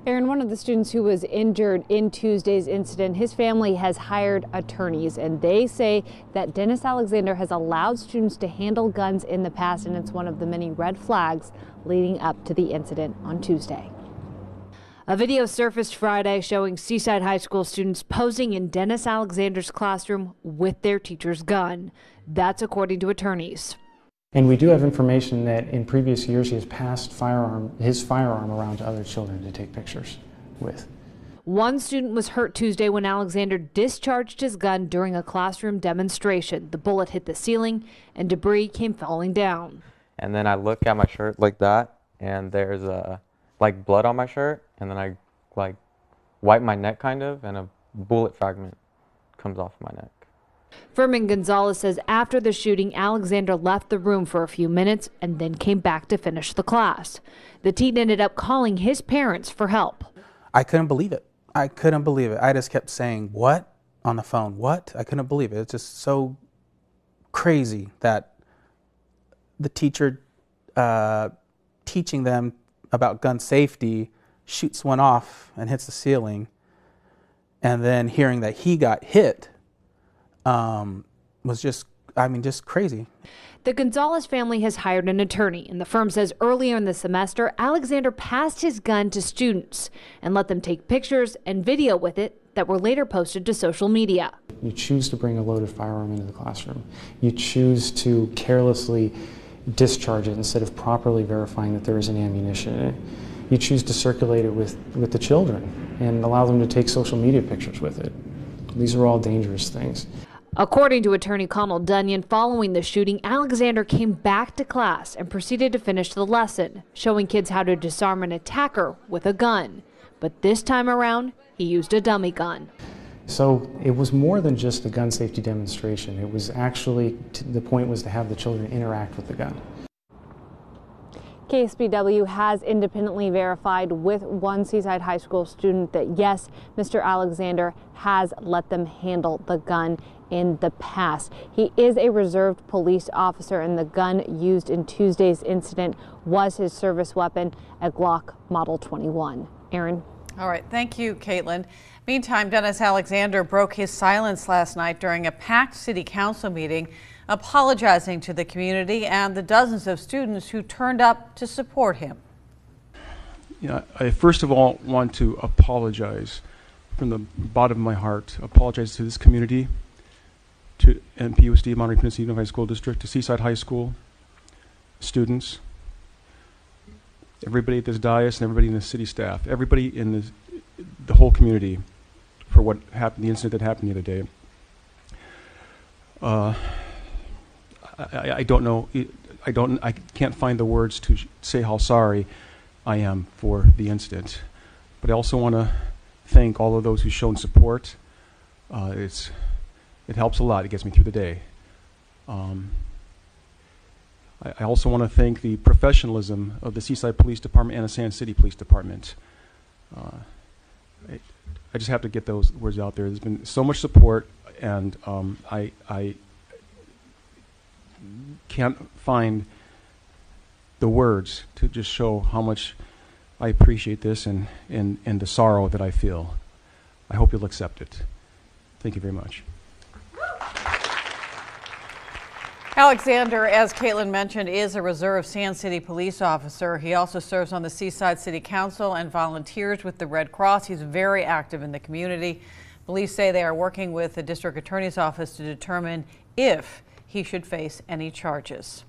Aaron, one of the students who was injured in Tuesday's incident, his family has hired attorneys, and they say that Dennis Alexander has allowed students to handle guns in the past, and it's one of the many red flags leading up to the incident on Tuesday. A video surfaced Friday showing Seaside High School students posing in Dennis Alexander's classroom with their teacher's gun. That's according to attorneys. And we do have information that in previous years he has passed his firearm around to other children to take pictures with. One student was hurt Tuesday when Alexander discharged his gun during a classroom demonstration. The bullet hit the ceiling and debris came falling down. And then I look at my shirt like that, and there's like blood on my shirt, and then I like wipe my neck kind of, and a bullet fragment comes off my neck. Furman Gonzalez says after the shooting, Alexander left the room for a few minutes and then came back to finish the class. The teen ended up calling his parents for help. I couldn't believe it. I couldn't believe it. I just kept saying, "What?" on the phone. What? I couldn't believe it. It's just so crazy that the teacher teaching them about gun safety shoots one off and hits the ceiling, and then hearing that he got hit was just crazy. The Gonzalez family has hired an attorney, and the firm says earlier in the semester, Alexander passed his gun to students and let them take pictures and video with it that were later posted to social media. You choose to bring a loaded firearm into the classroom. You choose to carelessly discharge it instead of properly verifying that there is any ammunition in it. You choose to circulate it with the children and allow them to take social media pictures with it. These are all dangerous things. According to attorney Connell Dunyan, following the shooting, Alexander came back to class and proceeded to finish the lesson, showing kids how to disarm an attacker with a gun. But this time around, he used a dummy gun. So it was more than just a gun safety demonstration. It was actually, the point was to have the children interact with the gun. KSBW has independently verified with one Seaside High School student that yes, Mr. Alexander has let them handle the gun in the past. He is a reserved police officer, and the gun used in Tuesday's incident was his service weapon, a Glock Model 21. Aaron. All right, thank you, Caitlin. Meantime, Dennis Alexander broke his silence last night during a packed city council meeting, apologizing to the community and the dozens of students who turned up to support him. I first of all want to apologize from the bottom of my heart, apologize to this community, to MPUSD, Monterey Peninsula Unified School District, to Seaside High School, students, everybody at this dais and everybody in the city staff, everybody in the whole community for what happened, the incident that happened the other day. I don't know, I can't find the words to say how sorry I am for the incident. But I also want to thank all of those who've shown support. It helps a lot. It gets me through the day. I also want to thank the professionalism of the Seaside Police Department and the Sand City Police Department. I just have to get those words out there. There's been so much support, and I can't find the words to just show how much I appreciate this and the sorrow that I feel. I hope you'll accept it. Thank you very much. Alexander, as Caitlin mentioned, is a reserve Sand City police officer. He also serves on the Seaside City Council and volunteers with the Red Cross. He's very active in the community. Police say they are working with the district attorney's office to determine if he should face any charges.